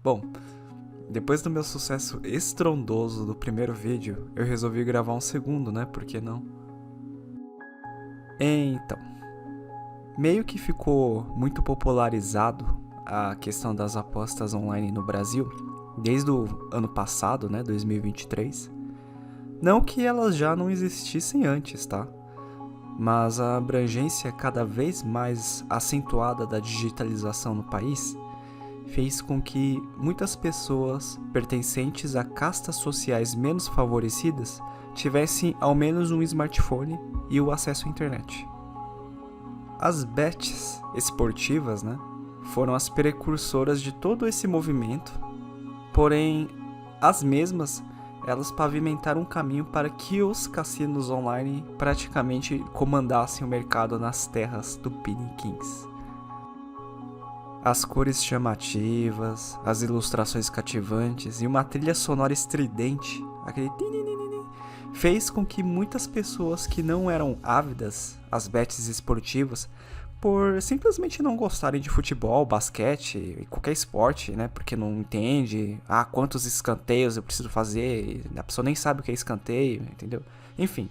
Bom, depois do meu sucesso estrondoso do primeiro vídeo, eu resolvi gravar um segundo, né? Por que não? Então, meio que ficou muito popularizado a questão das apostas online no Brasil, desde o ano passado, né? 2023. Não que elas já não existissem antes, tá? Mas a abrangência cada vez mais acentuada da digitalização no país fez com que muitas pessoas pertencentes a castas sociais menos favorecidas tivessem ao menos um smartphone e o acesso à internet. As bets esportivas, né, foram as precursoras de todo esse movimento, porém as mesmas elas pavimentaram um caminho para que os cassinos online praticamente comandassem o mercado nas terras tupiniquins. As cores chamativas, as ilustrações cativantes e uma trilha sonora estridente, aquele fez com que muitas pessoas que não eram ávidas às bets esportivas, por simplesmente não gostarem de futebol, basquete, qualquer esporte, né? Porque não entende, quantos escanteios eu preciso fazer, a pessoa nem sabe o que é escanteio, entendeu? Enfim,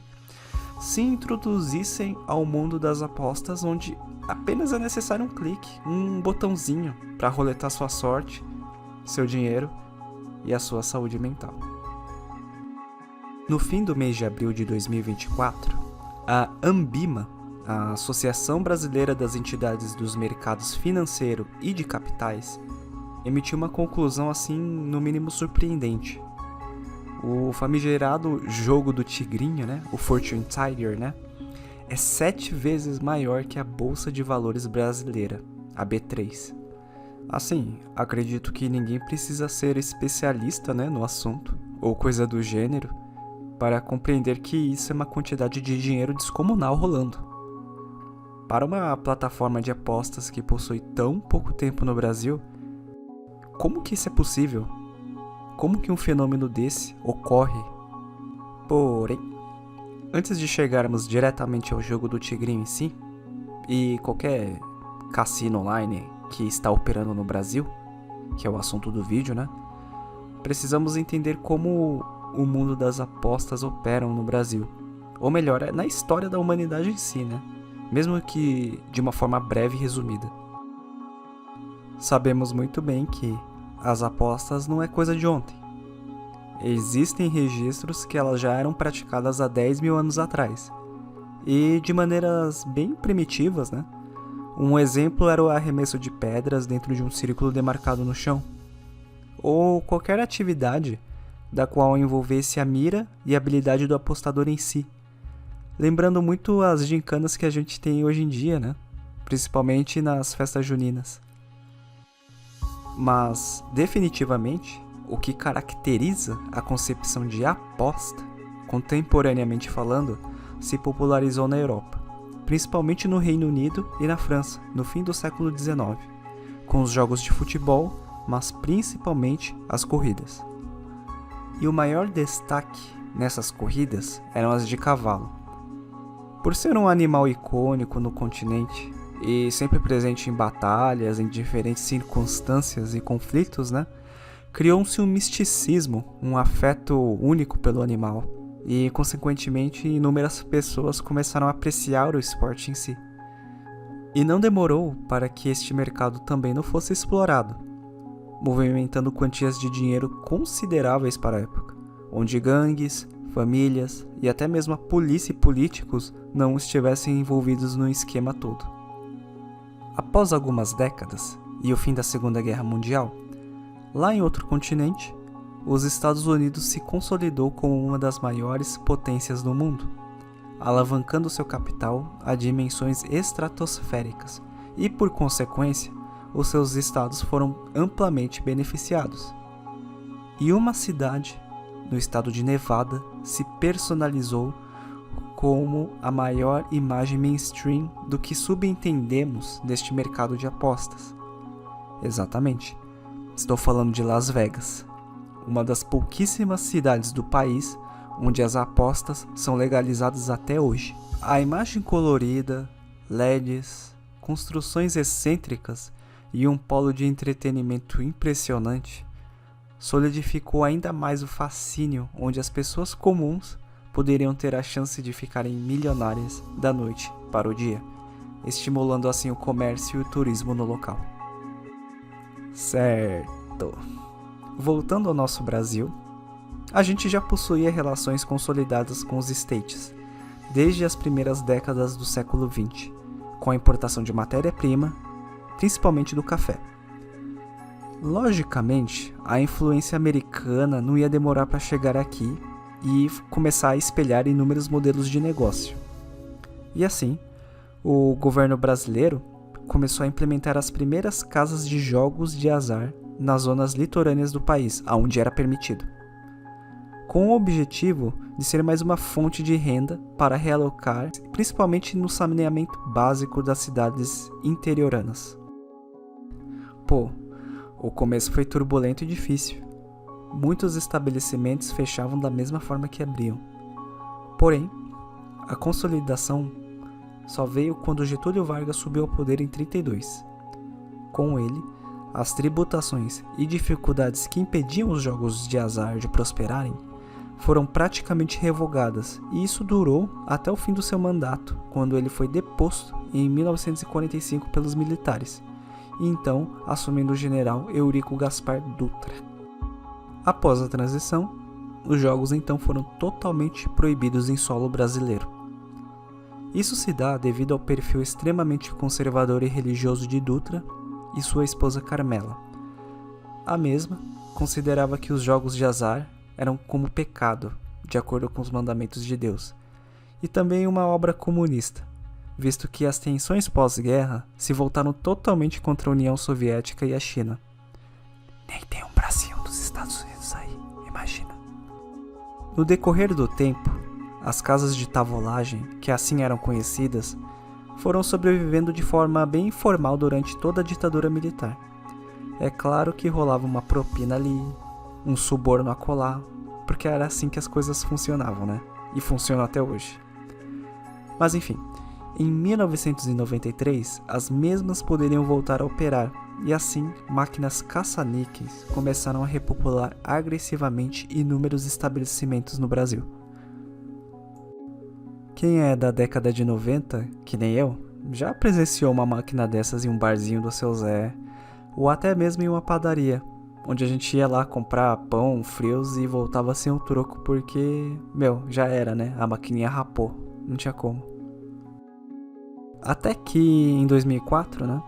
se introduzissem ao mundo das apostas, onde apenas é necessário um clique, um botãozinho para roletar sua sorte, seu dinheiro e a sua saúde mental. No fim do mês de abril de 2024, a Ambima, a Associação Brasileira das Entidades dos Mercados Financeiro e de Capitais, emitiu uma conclusão assim, no mínimo surpreendente. O famigerado jogo do tigrinho, né, o Fortune Tiger, né, é 7 vezes maior que a Bolsa de Valores brasileira, a B3. Assim, acredito que ninguém precisa ser especialista, né, no assunto, ou coisa do gênero, para compreender que isso é uma quantidade de dinheiro descomunal rolando. Para uma plataforma de apostas que possui tão pouco tempo no Brasil, como que isso é possível? Como que um fenômeno desse ocorre? Porém, antes de chegarmos diretamente ao jogo do tigrinho em si, e qualquer cassino online que está operando no Brasil, que é o assunto do vídeo, né? Precisamos entender como o mundo das apostas operam no Brasil. Ou melhor, na história da humanidade em si, né? Mesmo que de uma forma breve e resumida. Sabemos muito bem que as apostas não é coisa de ontem. Existem registros que elas já eram praticadas há 10 mil anos atrás, e de maneiras bem primitivas, né? Um exemplo era o arremesso de pedras dentro de um círculo demarcado no chão, ou qualquer atividade da qual envolvesse a mira e a habilidade do apostador em si. Lembrando muito as gincanas que a gente tem hoje em dia, né? Principalmente nas festas juninas. Mas, definitivamente, o que caracteriza a concepção de aposta, contemporaneamente falando, se popularizou na Europa, principalmente no Reino Unido e na França, no fim do século XIX, com os jogos de futebol, mas principalmente as corridas. E o maior destaque nessas corridas eram as de cavalo. Por ser um animal icônico no continente e sempre presente em batalhas, em diferentes circunstâncias e conflitos, né? Criou-se um misticismo, um afeto único pelo animal e, consequentemente, inúmeras pessoas começaram a apreciar o esporte em si. E não demorou para que este mercado também não fosse explorado, movimentando quantias de dinheiro consideráveis para a época, onde gangues, famílias e até mesmo a polícia e políticos não estivessem envolvidos no esquema todo. Após algumas décadas e o fim da Segunda Guerra Mundial, lá em outro continente, os Estados Unidos se consolidou como uma das maiores potências do mundo, alavancando seu capital a dimensões estratosféricas e, por consequência, os seus estados foram amplamente beneficiados. E uma cidade no estado de Nevada se personalizou como a maior imagem mainstream do que subentendemos deste mercado de apostas. Exatamente, estou falando de Las Vegas, uma das pouquíssimas cidades do país onde as apostas são legalizadas até hoje. A imagem colorida, LEDs, construções excêntricas e um polo de entretenimento impressionante, solidificou ainda mais o fascínio onde as pessoas comuns poderiam ter a chance de ficarem milionárias da noite para o dia, estimulando assim o comércio e o turismo no local. Certo. Voltando ao nosso Brasil, a gente já possuía relações consolidadas com os States, desde as primeiras décadas do século XX, com a importação de matéria-prima, principalmente do café. Logicamente, a influência americana não ia demorar para chegar aqui e começar a espelhar inúmeros modelos de negócio. E assim, o governo brasileiro começou a implementar as primeiras casas de jogos de azar nas zonas litorâneas do país, onde era permitido, com o objetivo de ser mais uma fonte de renda para realocar, principalmente no saneamento básico das cidades interioranas. Pô, o começo foi turbulento e difícil. Muitos estabelecimentos fechavam da mesma forma que abriam. Porém, a consolidação só veio quando Getúlio Vargas subiu ao poder em 1932. Com ele, as tributações e dificuldades que impediam os jogos de azar de prosperarem foram praticamente revogadas, e isso durou até o fim do seu mandato, quando ele foi deposto em 1945 pelos militares, e então assumindo o general Eurico Gaspar Dutra. Após a transição, os jogos então foram totalmente proibidos em solo brasileiro. Isso se dá devido ao perfil extremamente conservador e religioso de Dutra e sua esposa Carmela. A mesma considerava que os jogos de azar eram como pecado, de acordo com os mandamentos de Deus, e também uma obra comunista, visto que as tensões pós-guerra se voltaram totalmente contra a União Soviética e a China. Nem tem um bracinho dos Estados Unidos aí, imagina. No decorrer do tempo, as casas de tavolagem, que assim eram conhecidas, foram sobrevivendo de forma bem informal durante toda a ditadura militar. É claro que rolava uma propina ali, um suborno acolá, porque era assim que as coisas funcionavam, né? E funcionam até hoje. Mas enfim, em 1993, as mesmas poderiam voltar a operar, e assim, máquinas caça-níqueis começaram a repopular agressivamente inúmeros estabelecimentos no Brasil. Quem é da década de 90, que nem eu, já presenciou uma máquina dessas em um barzinho do seu Zé, ou até mesmo em uma padaria, onde a gente ia lá comprar pão, frios e voltava sem o troco porque, já era, né? A maquininha rapou, não tinha como. Até que em 2004, né?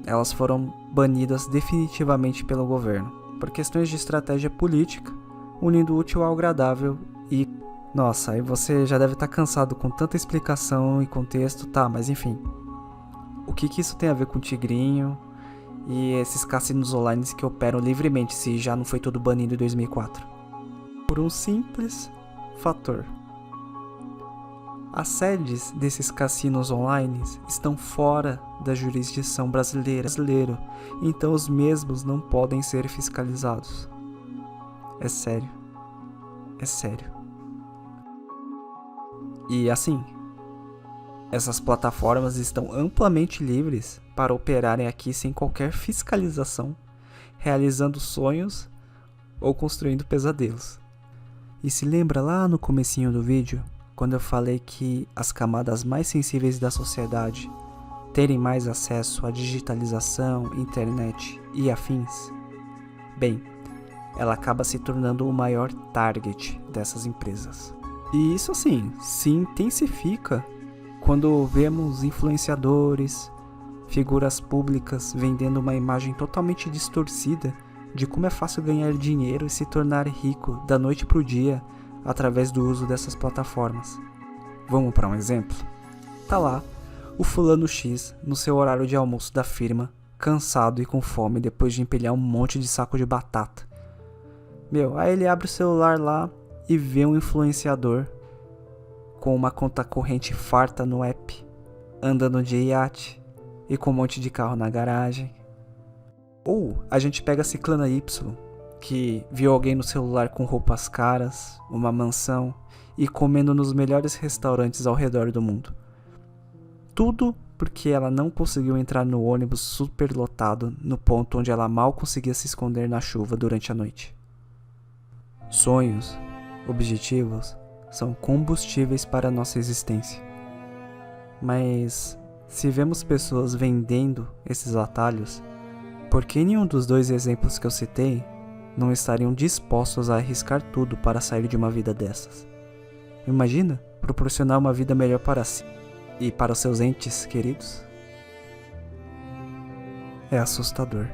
Elas foram banidas definitivamente pelo governo, por questões de estratégia política, unindo o útil ao agradável e... Nossa, aí você já deve estar cansado com tanta explicação e contexto, tá, mas enfim. O que isso tem a ver com o Tigrinho e esses cassinos online que operam livremente se já não foi tudo banido em 2004? Por um simples fator. As sedes desses cassinos online estão fora da jurisdição brasileira, então os mesmos não podem ser fiscalizados. É sério. É sério. E assim, essas plataformas estão amplamente livres para operarem aqui sem qualquer fiscalização, realizando sonhos ou construindo pesadelos. E se lembra lá no comecinho do vídeo, quando eu falei que as camadas mais sensíveis da sociedade terem mais acesso à digitalização, internet e afins? Bem, ela acaba se tornando o maior target dessas empresas. E isso assim, se intensifica quando vemos influenciadores, figuras públicas vendendo uma imagem totalmente distorcida de como é fácil ganhar dinheiro e se tornar rico da noite para o dia através do uso dessas plataformas. Vamos para um exemplo? Tá lá o fulano X no seu horário de almoço da firma, cansado e com fome depois de empilhar um monte de saco de batata. Aí ele abre o celular lá e vê um influenciador com uma conta corrente farta no app, andando de iate e com um monte de carro na garagem. Ou a gente pega a Ciclana Y, que viu alguém no celular com roupas caras, uma mansão e comendo nos melhores restaurantes ao redor do mundo. Tudo porque ela não conseguiu entrar no ônibus superlotado no ponto onde ela mal conseguia se esconder na chuva durante a noite. Sonhos, objetivos, são combustíveis para a nossa existência. Mas, se vemos pessoas vendendo esses atalhos, por que nenhum dos dois exemplos que eu citei não estariam dispostos a arriscar tudo para sair de uma vida dessas? Imagina proporcionar uma vida melhor para si e para os seus entes queridos? É assustador.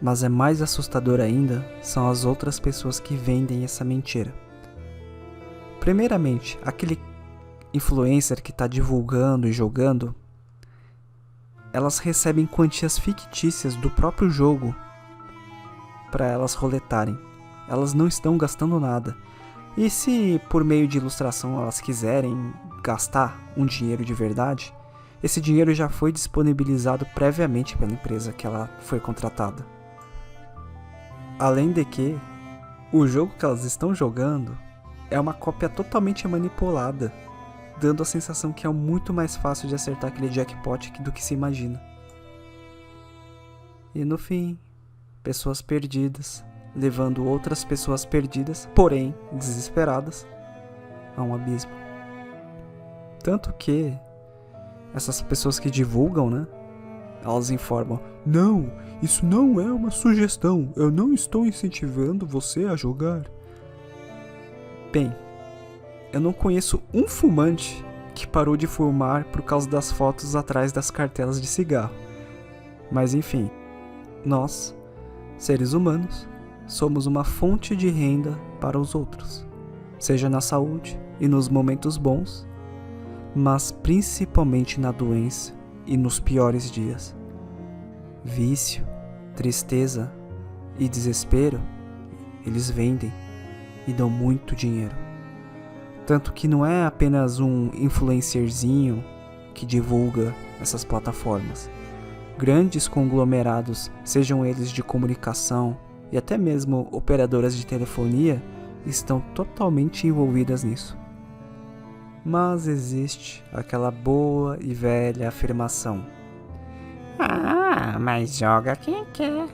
Mas é mais assustador ainda são as outras pessoas que vendem essa mentira. Primeiramente, aquele influencer que está divulgando e jogando, elas recebem quantias fictícias do próprio jogo para elas roletarem. Elas não estão gastando nada. E se por meio de ilustração elas quiserem gastar um dinheiro de verdade, esse dinheiro já foi disponibilizado previamente pela empresa que ela foi contratada. Além de que, o jogo que elas estão jogando é uma cópia totalmente manipulada, dando a sensação que é muito mais fácil de acertar aquele jackpot do que se imagina. E no fim, pessoas perdidas, levando outras pessoas perdidas, porém desesperadas, a um abismo. Tanto que essas pessoas que divulgam, né? Elas informam: não, isso não é uma sugestão, eu não estou incentivando você a jogar. Bem, eu não conheço um fumante que parou de fumar por causa das fotos atrás das cartelas de cigarro. Mas enfim, nós, seres humanos, somos uma fonte de renda para os outros, seja na saúde e nos momentos bons, mas principalmente na doença e nos piores dias. Vício, tristeza e desespero, eles vendem e dão muito dinheiro. Tanto que não é apenas um influencerzinho que divulga essas plataformas. Grandes conglomerados, sejam eles de comunicação e até mesmo operadoras de telefonia, estão totalmente envolvidas nisso. Mas existe aquela boa e velha afirmação: ah, mas joga quem quer.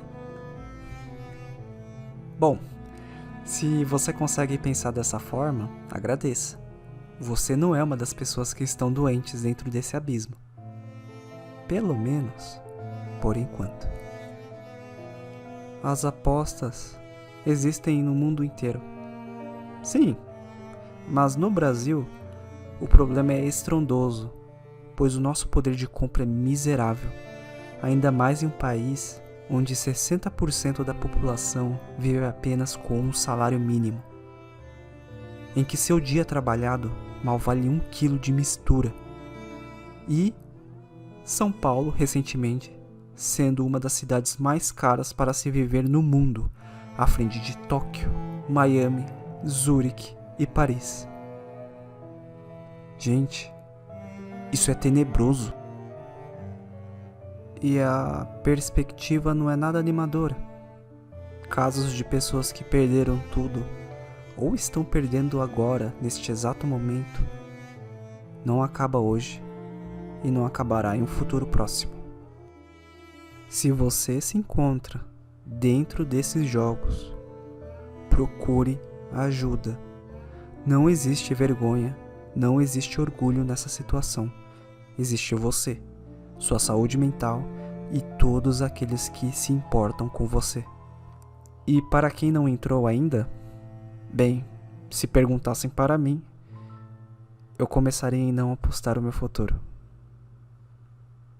Bom, se você consegue pensar dessa forma, agradeça. Você não é uma das pessoas que estão doentes dentro desse abismo. Pelo menos, por enquanto. As apostas existem no mundo inteiro. Sim, mas no Brasil, o problema é estrondoso, pois o nosso poder de compra é miserável, ainda mais em um país onde 60% da população vive apenas com um salário mínimo, em que seu dia trabalhado mal vale 1 quilo de mistura. E São Paulo, recentemente, sendo uma das cidades mais caras para se viver no mundo, à frente de Tóquio, Miami, Zurique e Paris. Gente, isso é tenebroso. E a perspectiva não é nada animadora. Casos de pessoas que perderam tudo, ou estão perdendo agora, neste exato momento, não acaba hoje e não acabará em um futuro próximo. Se você se encontra dentro desses jogos, procure ajuda. Não existe vergonha, não existe orgulho nessa situação. Existe você, sua saúde mental e todos aqueles que se importam com você. E para quem não entrou ainda, bem, se perguntassem para mim, eu começaria em não apostar o meu futuro.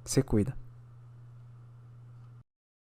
Se cuida.